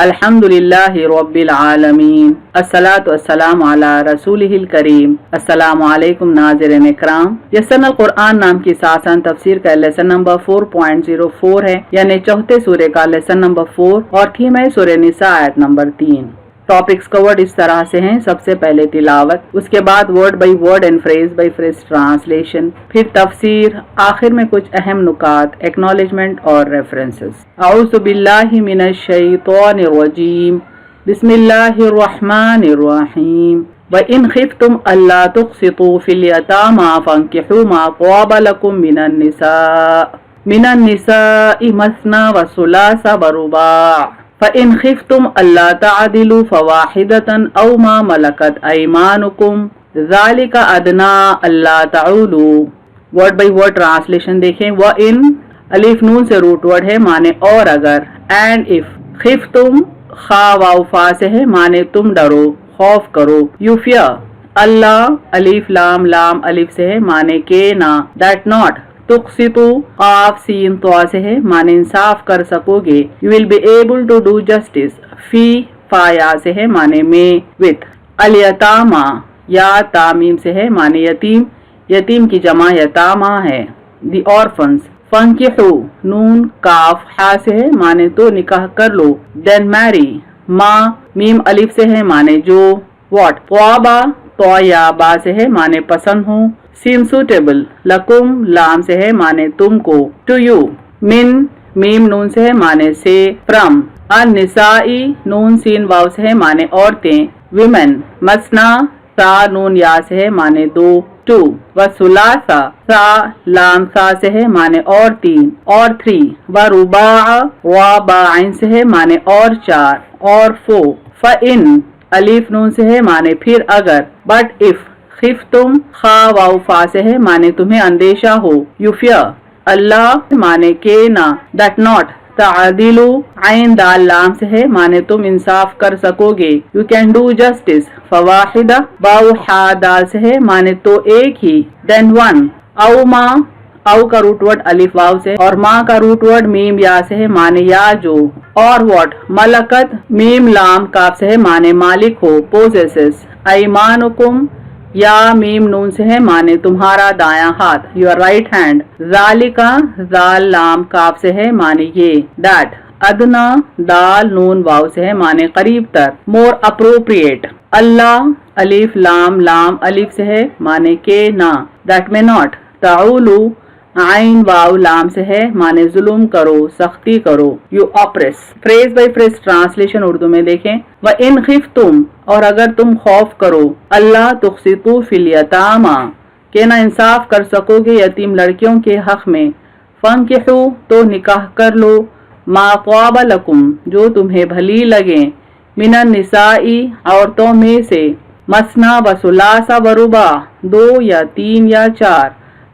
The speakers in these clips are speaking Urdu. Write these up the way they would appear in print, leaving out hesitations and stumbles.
الحمدللہ رب العالمین الصلاۃ والسلام علی رسولہ الکریم۔ السلام علیکم ناظرین اکرام۔ یسن القرآن نام کی ساسان تفسیر کا لیسن نمبر 4.04 ہے، یعنی چوتھے سورے کا لیسن نمبر 4 اور تھیم ہے سورہ نساء آیت نمبر 3۔ ٹاپکس کورڈ اس طرح سے ہیں: سب سے پہلے تلاوت، اس کے بعد word by word and phrase by phrase translation, پھر تفسیر، آخر میں کچھ اہم نکات، ایکنالجمنٹ اور ریفرنسز۔ اعوذ باللہ من الشیطان الرجیم، بسم اللہ الرحمن الرحیم۔ وَإِنْ خِفْتُمْ أَلَّا تُقْسِطُوا فِي الْيَتَامَى فَانكِحُوا مَا طَابَ لَكُم مِّنَ النِّسَاءِ مَثْنَىٰ وَثُلَاثَ وَرُبَاعَ فَإِنْ خِفْتُمْ أَلَّا تَعْدِلُوا فَوَاحِدَةً أَوْ مَا مَلَكَتْ أَيْمَانُكُمْ ذَلِكَ أَدْنَىٰ أَلَّا تَعُولُوا۔ ورڈ بائی ورڈ ٹرانسلیشن دیکھیں۔ وَإِن الف نون سے روٹ ورڈ ہے، مانے اور اگر، اینڈ اف، خفتم خا واو فا سے ہے، مانے تم ڈرو، خوف کرو، یو فیئر، اللہ الف لام لام الف سے ہے، مانے کہ نہ، دیٹ ناٹ، تقسطو قاف سین طا سے ہے، مانے انصاف کر سکو گے، you will be able to do justice, فی فا یا سے ہے، مانے میں، وتھ، الیتاما یا تامیم سے ہے، مانے یتیم، یتیم کی جمع یتاما ہے، دی orphans۔ فنکحو نون کاف ہا سے ہے، مانے تو نکاح کر لو، دین میری، ما میم الف سے ہے، مانے جو، واٹ، طابا تو یا با سے ہے، مانے پسند ہوں، سیم سوٹیبل، لکم لام سے ہے، مانے تم کو، ٹو یو، من میم نون سے ہے، مانے سے، فرام، النسائی نون سین واو سے ہے، مانے عورتیں، ویمن، مسنا سا نون یا سے ہے، مانے دو، ٹو، وثلاثا سا لام سا سے ہے، مانے اور تین، اور تھری، ورباع وا با عین سے ہے، مانے اور چار، اور فور، فَإِن الف نون سے ہے، مانے پھر اگر، بٹ اف خفتم خا واو فا سے ہے، مانے تمہیں اندیشہ ہو، یو فیئر، اللہ مانے کہ نہ، دیٹ ناٹ، تعدلو عین دال لام سے ہے، مانے تم انصاف کر سکو گے، یو کین ڈو جسٹس، فواحدہ باو ہا دال سے ہے، مانے تو ایک ہی، دین ون، او ما او کا روٹ ورڈ الف واو سے اور ما کا روٹ ورڈ میم یا سے ہے، مانے یا جو، اور واٹ، ملکت میم لام کاف سے ہے، مانے مالک ہو، پوزیسز، ایمانکم یا میم نون سے ہے، مانے تمہارا دایاں ہاتھ، یور رائٹ ہینڈ، ذالکا ذال لام کاف سے ہے، مانے یہ، دیٹ ادنا دال نون واو سے ہے، مانے قریب تر، مور اپروپریٹ، اللہ الف لام لام الف سے ہے، مانے کہ نہ، دیٹ میں ناٹ، تعولو عین واو لام سے ہے، مانے ظلم کرو، سختی کرو، you oppress. Phrase by phrase translation Urdu میں دیکھیں۔ وَإِنْ خِفْتُمْ اور اگر تم خوف کرو، اللہ تقسطوا فی الیتاما کہ نہ انصاف کر سکو گے یتیم لڑکیوں کے حق میں، فانکحو تو نکاح کر لو، ما طاب لکم جو تمہیں بھلی لگیں، من النسائی عورتوں میں سے، مثنا و ثلاث و رباع دو یا تین یا چار،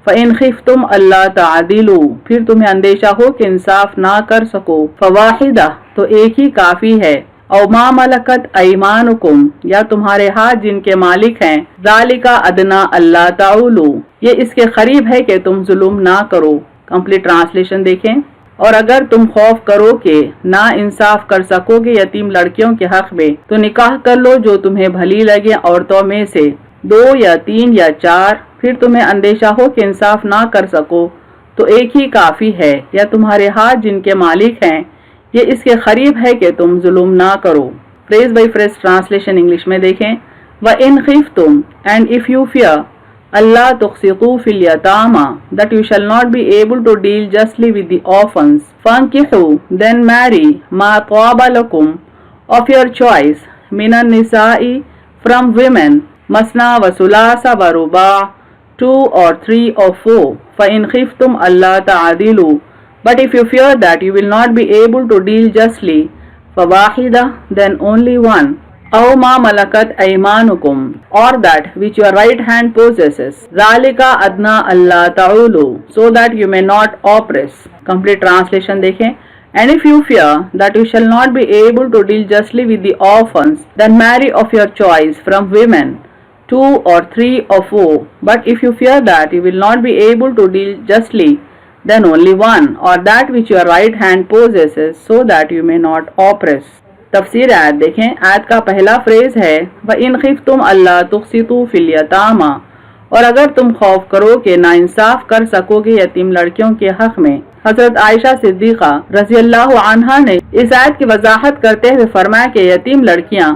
فَإِنْ خِفْتُمْ أَلَّا تَعْدِلُوا پھر تمہیں اندیشہ ہو کہ انصاف نہ کر سکو، فواحدہ تو ایک ہی کافی ہے، او ما ملکت ایمانکم یا تمہارے ہاتھ جن کے مالک ہیں، ذالک ادنا اللہ تعولوا یہ اس کے قریب ہے کہ تم ظلم نہ کرو۔ کمپلیٹ ٹرانسلیشن دیکھیں۔ اور اگر تم خوف کرو کہ نہ انصاف کر سکو گے یتیم لڑکیوں کے حق میں، تو نکاح کر لو جو تمہیں بھلی لگے عورتوں میں سے، دو یا تین یا چار، پھر تمہیں اندیشہ ہو کہ انصاف نہ کر سکو تو ایک ہی کافی ہے، یا تمہارے ہاتھ جن کے مالک ہیں یہ اس کے قریب ہے کہ تم ظلم نہ کرو۔ Phrase by phrase translation English میں دیکھیں۔ وَإِنْ خِفْتُمْ and if you fear اللہ تقسطوا فی الیتاما that you shall not be able to deal justly with the orphans، فانکحوا then marry ما طاب لکم of your choice، من النساء from women، مثنا و ثلاث و رباع two or three or four، فَإِنْ خِفْتُمْ أَلَّا تَعْدِلُوا but if you fear that you will not be able to deal justly، فَوَاحِدَةً then only one، أَوْ مَا مَلَكَتْ أَيْمَانُكُمْ or that which your right hand possesses، ذَلِكَ أَدْنَىٰ أَلَّا تَعُولُوا so that you may not oppress۔ Complete translation دیکھیں۔ And if you fear that you shall not be able to deal justly with the orphans, then marry of your choice from women, two or three or four, but if you fear that you will not be able to deal justly, then only one, or that which your right hand possesses, so that you may not oppress۔ تفسیر آیت دیکھیں۔ آیت کا پہلا فریز ہے وَإِنْ خِفْتُمْ أَلَّا تُقْسِطُوا فِي الْيَتَامَى، اور اگر تم خوف کرو کہ ناانصاف کر سکو گے یتیم لڑکیوں کے حق میں۔ حضرت عائشہ صدیقہ رضی اللہ عنہا نے اس آیت کی وضاحت کرتے ہوئے فرمایا کہ یتیم لڑکیاں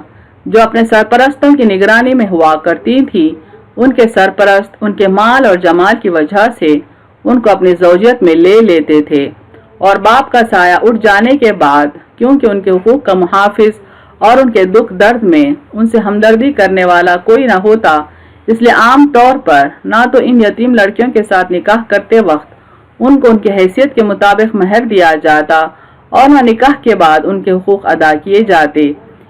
جو اپنے سرپرستوں کی نگرانی میں ہوا کرتی تھی، ان کے سرپرست ان کے مال اور جمال کی وجہ سے ان کو اپنی زوجیت میں لے لیتے تھے، اور باپ کا سایہ اٹھ جانے کے بعد کیونکہ ان کے حقوق کا محافظ اور ان کے دکھ درد میں ان سے ہمدردی کرنے والا کوئی نہ ہوتا، اس لیے عام طور پر نہ تو ان یتیم لڑکیوں کے ساتھ نکاح کرتے وقت ان کو ان کی حیثیت کے مطابق مہر دیا جاتا اور نہ نکاح کے بعد ان کے حقوق ادا کیے جاتے۔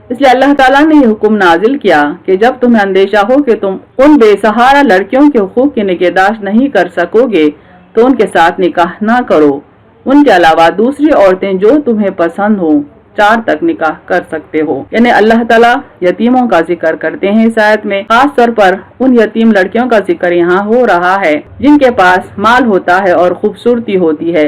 اس لیے اللہ تعالیٰ نے یہ حکم نازل کیا کہ جب تمہیں اندیشہ ہو کہ تم ان بے سہارا لڑکیوں کے حقوق کی نگہداشت نہیں کر سکو گے تو ان کے ساتھ نکاح نہ کرو۔ ان کے علاوہ دوسری عورتیں جو تمہیں پسند ہوں 4 تک نکاح کر سکتے ہو۔ یعنی اللہ تعالیٰ یتیموں کا ذکر کرتے ہیں اس آیت میں، خاص طور پر ان یتیم لڑکیوں کا ذکر یہاں ہو رہا ہے جن کے پاس مال ہوتا ہے اور خوبصورتی ہوتی ہے،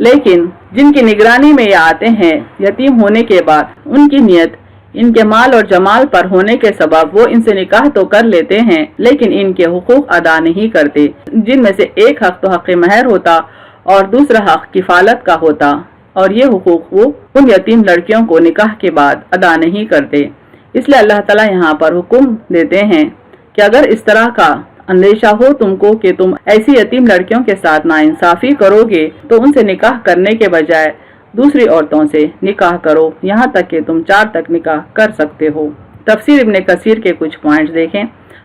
لیکن جن کی نگرانی میں یہ آتے ہیں یتیم ہونے کے بعد ان کی نیت ان کے مال اور جمال پر ہونے کے سبب وہ ان سے نکاح تو کر لیتے ہیں لیکن ان کے حقوق ادا نہیں کرتے، جن میں سے ایک حق تو حق مہر ہوتا اور دوسرا حق کفالت کا ہوتا، اور یہ حقوق وہ ان یتیم لڑکیوں کو نکاح کے بعد ادا نہیں کرتے۔ اس لیے اللہ تعالیٰ یہاں پر حکم دیتے ہیں کہ اگر اس طرح کا اندیشہ ہو تم کو کہ تم ایسی یتیم لڑکیوں کے ساتھ ناانصافی کرو گے تو ان سے نکاح کرنے کے بجائے دوسری عورتوں سے نکاح کرو، یہاں تک کہ تم 4 تک نکاح کر سکتے ہو۔ تفسیر ابن کثیر کے کچھ پوائنٹس دیکھیں۔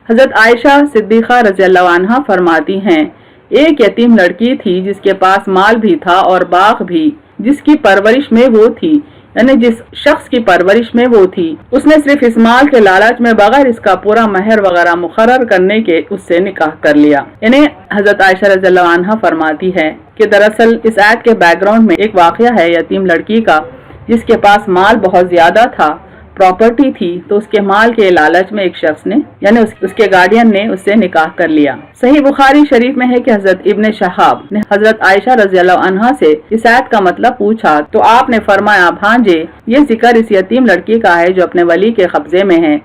حضرت عائشہ صدیقہ رضی اللہ عنہا فرماتی ہیں ایک یتیم لڑکی تھی جس کے پاس مال بھی تھا اور باغ بھی، جس کی پرورش میں وہ تھی، یعنی جس شخص کی پرورش میں وہ تھی، اس نے صرف اس مال کے لالچ میں بغیر اس کا پورا مہر وغیرہ مقرر کرنے کے اس سے نکاح کر لیا۔ یعنی حضرت عائشہ رضی اللہ عنہا فرماتی ہے کہ دراصل اس آیت کے بیک گراؤنڈ میں ایک واقعہ ہے یتیم لڑکی کا جس کے پاس مال بہت زیادہ تھا، پراپرٹی تھی، تو اس کے مال کے لالچ میں ایک شخص نے یعنی اس کے گارڈین نے اس سے نکاح کر لیا۔ صحیح بخاری شریف میں ہے کہ حضرت ابن شہاب نے حضرت عائشہ رضی اللہ عنہا سے اس آیت کا مطلب پوچھا تو آپ نے فرمایا بھانجے یہ ذکر اس یتیم لڑکی کا ہے جو اپنے ولی کے قبضے میں ہے،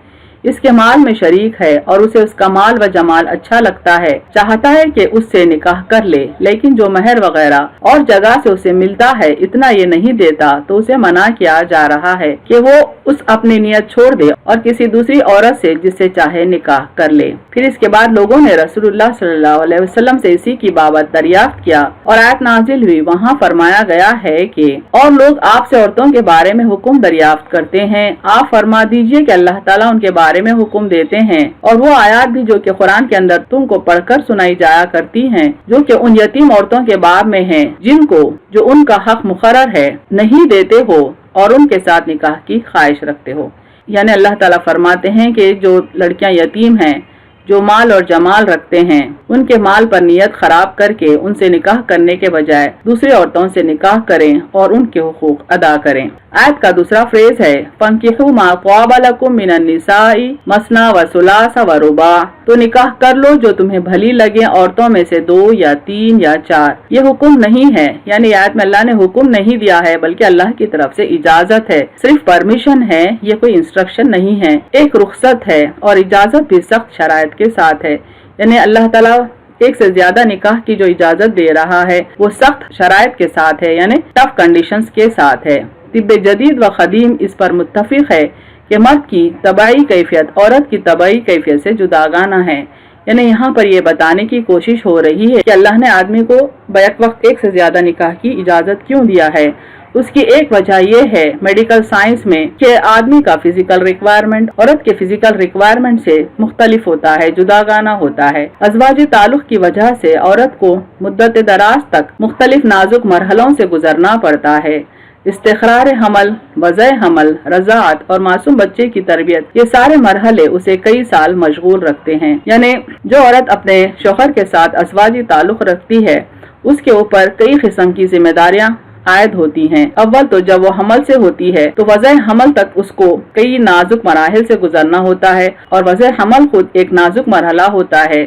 اس کے مال میں شریک ہے اور اسے اس کا مال و جمال اچھا لگتا ہے، چاہتا ہے کہ اس سے نکاح کر لے، لیکن جو مہر وغیرہ اور جگہ سے اسے ملتا ہے اتنا یہ نہیں دیتا تو اسے منع کیا جا رہا ہے کہ وہ اس اپنی نیت چھوڑ دے اور کسی دوسری عورت سے جس سے چاہے نکاح کر لے۔ پھر اس کے بعد لوگوں نے رسول اللہ صلی اللہ علیہ وسلم سے اسی کی بابت دریافت کیا اور آیت نازل ہوئی، وہاں فرمایا گیا ہے کہ اور لوگ آپ سے عورتوں کے بارے میں حکم دریافت کرتے ہیں، آپ فرما دیجئے کہ اللہ تعالیٰ ان کے بارے میں حکم دیتے ہیں اور وہ آیات بھی جو کہ قرآن کے اندر تم کو پڑھ کر سنائی جایا کرتی ہیں جو کہ ان یتیم عورتوں کے باب میں ہیں جن کو جو ان کا حق مقرر ہے نہیں دیتے ہو اور ان کے ساتھ نکاح کی خواہش رکھتے ہو۔ یعنی اللہ تعالیٰ فرماتے ہیں کہ جو لڑکیاں یتیم ہیں جو مال اور جمال رکھتے ہیں ان کے مال پر نیت خراب کر کے ان سے نکاح کرنے کے بجائے دوسری عورتوں سے نکاح کریں اور ان کے حقوق ادا کریں۔ آیت کا دوسرا فریز ہے فَانْكِحُوا مَا طَابَ لَكُم مِّنَ النِّسَاءِ مَثْنَىٰ وَثُلَاثَ وَرُبَاعَ، تو نکاح کر لو جو تمہیں بھلی لگے عورتوں میں سے 2 یا 3 یا 4۔ یہ حکم نہیں ہے، یعنی آیت میں اللہ نے حکم نہیں دیا ہے بلکہ اللہ کی طرف سے اجازت ہے، صرف پرمیشن ہے، یہ کوئی انسٹرکشن نہیں ہے، ایک رخصت ہے اور اجازت بھی سخت شرائط کے ساتھ ہے۔ یعنی اللہ تعالیٰ ایک سے زیادہ نکاح کی جو اجازت دے رہا ہے وہ سخت شرائط کے ساتھ ہے، یعنی ٹف کنڈیشنز کے ساتھ ہے۔ طب جدید و قدیم اس پر متفق ہے کہ مرد کی طبعی کیفیت عورت کی طبعی کیفیت سے جداگانہ ہے۔ یعنی یہاں پر یہ بتانے کی کوشش ہو رہی ہے کہ اللہ نے آدمی کو بیک وقت ایک سے زیادہ نکاح کی اجازت کیوں دیا ہے۔ اس کی ایک وجہ یہ ہے میڈیکل سائنس میں کہ آدمی کا فزیکل ریکوائرمنٹ عورت کے فزیکل ریکوائرمنٹ سے مختلف ہوتا ہے، جداگانہ ہوتا ہے۔ ازواجی تعلق کی وجہ سے عورت کو مدت دراز تک مختلف نازک مرحلوں سے گزرنا پڑتا ہے۔ استخرار حمل، وضع حمل، رضاعت اور معصوم بچے کی تربیت، یہ سارے مرحلے اسے کئی سال مشغول رکھتے ہیں۔ یعنی جو عورت اپنے شوہر کے ساتھ ازواجی تعلق رکھتی ہے اس کے اوپر کئی قسم کی ذمہ داریاں عائد ہوتی ہیں۔ اول تو جب وہ حمل سے ہوتی ہے تو وضع حمل تک اس کو کئی نازک مراحل سے گزرنا ہوتا ہے اور وضع حمل خود ایک نازک مرحلہ ہوتا ہے۔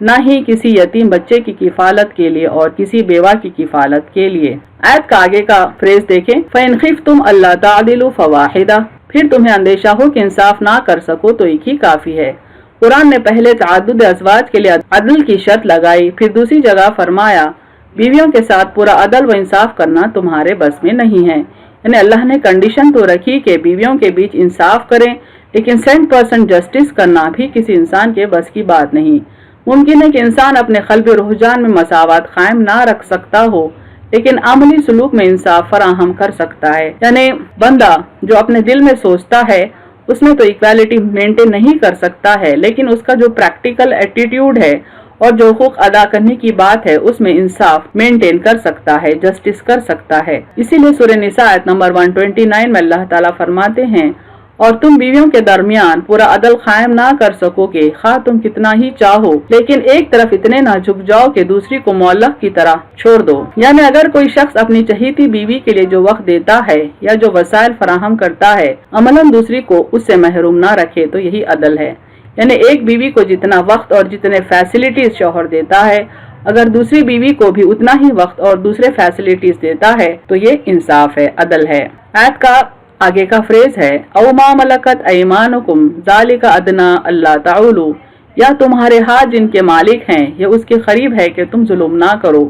نہ ہی کسی یتیم بچے کی کفالت کے لیے اور کسی بیوہ کی کفالت کے لیے۔ آیت کا آگے کا فریز دیکھیں، فَإِنْ خِفْتُمْ أَلَّا تَعْدِلُوا فَوَاحِدَةً، پھر تمہیں اندیشہ ہو کہ انصاف نہ کر سکو تو ایک ہی کافی ہے۔ قرآن نے پہلے تعدد ازواج کے لیے عدل کی شرط لگائی، پھر دوسری جگہ فرمایا بیویوں کے ساتھ پورا عدل و انصاف کرنا تمہارے بس میں نہیں ہے۔ یعنی اللہ نے کنڈیشن تو رکھی کہ بیویوں کے بیچ انصاف کریں، لیکن 100% جسٹس کرنا بھی کسی انسان کے بس کی بات نہیں۔ ممکن ہے کہ انسان اپنے قلب رجحان میں مساوات قائم نہ رکھ سکتا ہو، لیکن عملی سلوک میں انصاف فراہم کر سکتا ہے۔ یعنی بندہ جو اپنے دل میں سوچتا ہے اس میں تو ایکویلٹی مینٹین نہیں کر سکتا ہے، لیکن اس کا جو پریکٹیکل ایٹیٹیوڈ ہے اور جو حقوق ادا کرنے کی بات ہے اس میں انصاف مینٹین کر سکتا ہے، جسٹس کر سکتا ہے۔ اسی لیے سورہ نساء آیت نمبر 129 میں اللہ تعالیٰ فرماتے ہیں، اور تم بیویوں کے درمیان پورا عدل قائم نہ کر سکو گے خواہ تم کتنا ہی چاہو، لیکن ایک طرف اتنے نہ جھک جاؤ کہ دوسری کو معلق کی طرح چھوڑ دو۔ یعنی اگر کوئی شخص اپنی چہیتی بیوی کے لیے جو وقت دیتا ہے یا جو وسائل فراہم کرتا ہے عملاً دوسری کو اس سے محروم نہ رکھے تو یہی عدل ہے۔ یعنی ایک بیوی کو جتنا وقت اور جتنے فیسلٹیز شوہر دیتا ہے، اگر دوسری بیوی کو بھی اتنا ہی وقت اور دوسرے فیسلٹیز دیتا ہے تو یہ انصاف ہے، عدل ہے۔ آیت کا آگے کا فریز ہے، او ما ملکت ایمانکم ذالک ادنی الا تعولوا، یا تمہارے ہاتھ جن کے مالک ہیں یہ اس کے قریب ہے کہ تم ظلم نہ کرو۔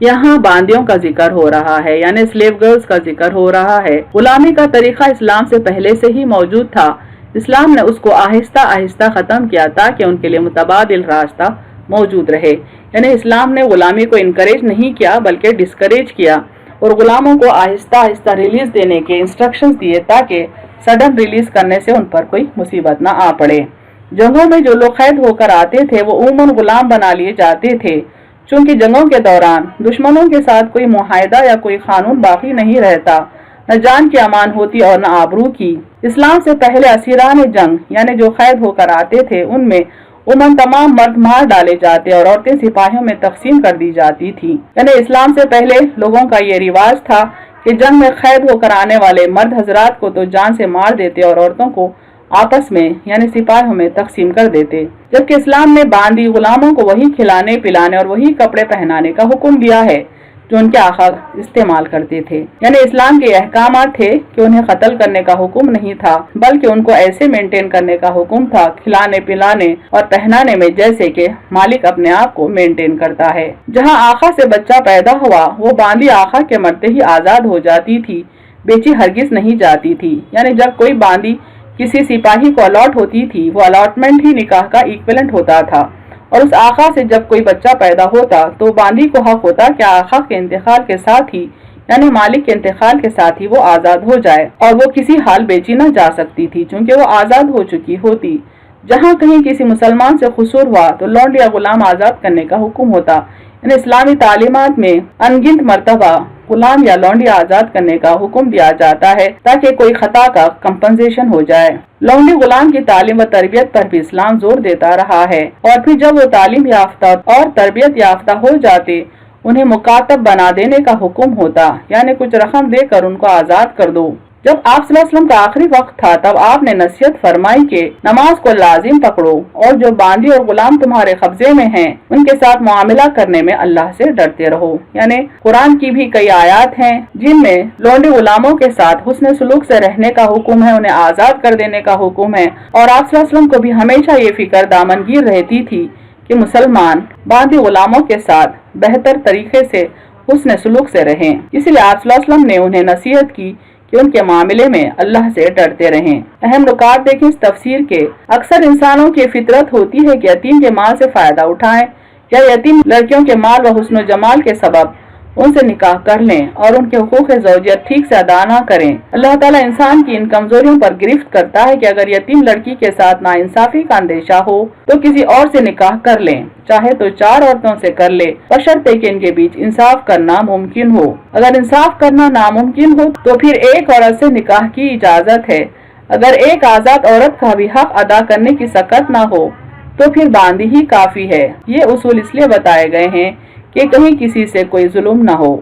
یہاں باندیوں کا ذکر ہو رہا ہے، یعنی سلیو گرلز کا ذکر ہو رہا ہے۔ غلامی کا طریقہ اسلام سے پہلے سے ہی موجود تھا، اسلام نے اس کو آہستہ آہستہ ختم کیا تاکہ ان کے لیے متبادل راستہ موجود رہے۔ یعنی اسلام نے غلامی کو انکریج نہیں کیا بلکہ ڈسکریج کیا، اور غلاموں کو آہستہ آہستہ ریلیز دینے کے انسٹرکشنز دیے تاکہ سڈن ریلیز کرنے سے ان پر کوئی مصیبت نہ آ پڑے۔ جنگوں میں جو لوگ قید ہو کر آتے تھے وہ عموماً غلام بنا لیے جاتے تھے، چونکہ جنگوں کے دوران دشمنوں کے ساتھ کوئی معاہدہ یا کوئی قانون باقی نہیں رہتا، نہ جان کی امان ہوتی اور نہ آبرو کی۔ اسلام سے پہلے اسیران جنگ یعنی جو قید ہو کر آتے تھے ان میں عموماً تمام مرد مار ڈالے جاتے اور عورتیں سپاہیوں میں تقسیم کر دی جاتی تھی۔ یعنی اسلام سے پہلے لوگوں کا یہ رواج تھا کہ جنگ میں قید ہو کر آنے والے مرد حضرات کو تو جان سے مار دیتے اور عورتوں کو آپس میں یعنی سپاہیوں میں تقسیم کر دیتے، جبکہ اسلام نے باندی غلاموں کو وہی کھلانے پلانے اور وہی کپڑے پہنانے کا حکم دیا ہے جو ان کے آقا استعمال کرتے تھے۔ یعنی اسلام کے احکامات تھے کہ انہیں قتل کرنے کا حکم نہیں تھا بلکہ ان کو ایسے مینٹین کرنے کا حکم تھا، کھلانے پلانے اور پہنانے میں جیسے کہ مالک اپنے آپ کو مینٹین کرتا ہے۔ جہاں آقا سے بچہ پیدا ہوا وہ باندی آقا کے مرتے ہی آزاد ہو جاتی تھی، بیچی ہرگز نہیں جاتی تھی۔ یعنی جب کوئی باندی کسی سپاہی کو الاٹ ہوتی تھی وہ الاٹمنٹ ہی نکاح کا ایکویلنٹ ہوتا تھا، اور اس آقا سے جب کوئی بچہ پیدا ہوتا تو باندی کو حق ہوتا کہ آقا کے انتقال کے ساتھ ہی یعنی مالک کے انتقال کے ساتھ ہی وہ آزاد ہو جائے، اور وہ کسی حال بیچی نہ جا سکتی تھی چونکہ وہ آزاد ہو چکی ہوتی۔ جہاں کہیں کسی مسلمان سے قصور ہوا تو لونڈ یا غلام آزاد کرنے کا حکم ہوتا۔ یعنی اسلامی تعلیمات میں انگنت مرتبہ غلام یا لونڈی آزاد کرنے کا حکم دیا جاتا ہے تاکہ کوئی خطا کا کمپنسیشن ہو جائے۔ لونڈی غلام کی تعلیم و تربیت پر بھی اسلام زور دیتا رہا ہے، اور پھر جب وہ تعلیم یافتہ اور تربیت یافتہ ہو جاتے انہیں مکاتب بنا دینے کا حکم ہوتا، یعنی کچھ رقم دے کر ان کو آزاد کر دو۔ جب آپ صلی اللہ علیہ وسلم کا آخری وقت تھا تب آپ نے نصیحت فرمائی کہ نماز کو لازم پکڑو، اور جو باندی اور غلام تمہارے قبضے میں ہیں ان کے ساتھ معاملہ کرنے میں اللہ سے ڈرتے رہو۔ یعنی قرآن کی بھی کئی آیات ہیں جن میں لونڈی غلاموں کے ساتھ حسن سلوک سے رہنے کا حکم ہے، انہیں آزاد کر دینے کا حکم ہے، اور آپ صلی اللہ علیہ وسلم کو بھی ہمیشہ یہ فکر دامنگیر رہتی تھی کہ مسلمان باندی غلاموں کے ساتھ بہتر طریقے سے حسن سلوک سے رہیں۔ اسی لیے آپ صلی اللہ علیہ وسلم نے انہیں نصیحت کی کہ ان کے معاملے میں اللہ سے ڈرتے رہیں۔ اہم نکات دیکھیں اس تفسیر کے۔ اکثر انسانوں کی فطرت ہوتی ہے کہ یتیم کے مال سے فائدہ اٹھائیں یا یتیم لڑکیوں کے مال و حسن و جمال کے سبب ان سے نکاح کر لیں اور ان کے حقوق زوجیت ٹھیک سے ادا نہ کریں۔ اللہ تعالیٰ انسان کی ان کمزوریوں پر گرفت کرتا ہے کہ اگر یتیم لڑکی کے ساتھ ناانصافی کا اندیشہ ہو تو کسی اور سے نکاح کر لیں، چاہے تو 4 عورتوں سے کر لے، بشرطے کہ ان کے بیچ انصاف کرنا ممکن ہو۔ اگر انصاف کرنا ناممکن ہو تو پھر ایک عورت سے نکاح کی اجازت ہے۔ اگر ایک آزاد عورت کا بھی حق ادا کرنے کی سکت نہ ہو تو پھر باندی ہی کافی ہے۔ یہ اصول اس لیے بتائے گئے ہیں کہ کہیں کسی سے کوئی ظلم نہ ہو۔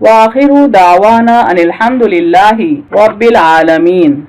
وآخر دعوانا ان الحمد للہ رب العالمین۔